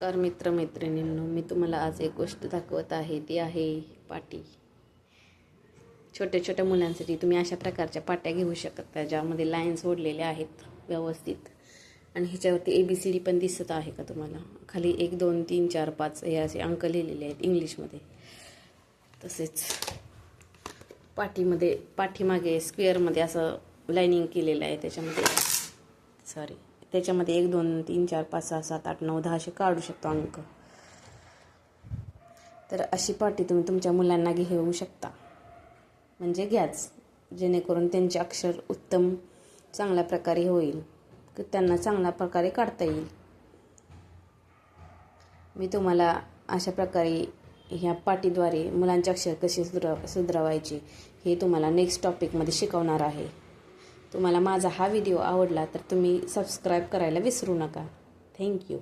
नमस्कार मित्रमैत्रिणींनो, मी तुम्हाला आज एक गोष्ट दाखवत आहे. ती आहे पाटी. छोट्या छोट्या मुलांसाठी तुम्ही अशा प्रकारच्या पाट्या घेऊ शकता ज्यामध्ये लाईन्स ओढलेले आहेत व्यवस्थित. आणि ह्याच्यावरती ABCD पण दिसत आहे का तुम्हाला? खाली 1 2 3 4 5 हे असे अंक लिहिलेले आहेत इंग्लिशमध्ये. तसेच पाठीमागे स्क्वेअरमध्ये असं लाईनिंग केलेलं आहे. त्याच्यामध्ये 1 2 3 4 5 6 7 8 9 10 असे काढू शकतो अंक. तर अशी पाटी तुम्ही तुमच्या मुलांना घेऊ शकता, म्हणजे घ्याच, जेणेकरून त्यांचे अक्षर उत्तम चांगल्या प्रकारे होईल, त्यांना चांगल्या प्रकारे काढता येईल. मी तुम्हाला अशा प्रकारे ह्या पाटीद्वारे मुलांचे अक्षर कसे सुधारायचे हे तुम्हाला नेक्स्ट टॉपिकमध्ये शिकवणार आहे. तुम्हाला माझा हा व्हिडिओ आवडला तर तुम्ही सबस्क्राईब करायला विसरू नका. थँक्यू.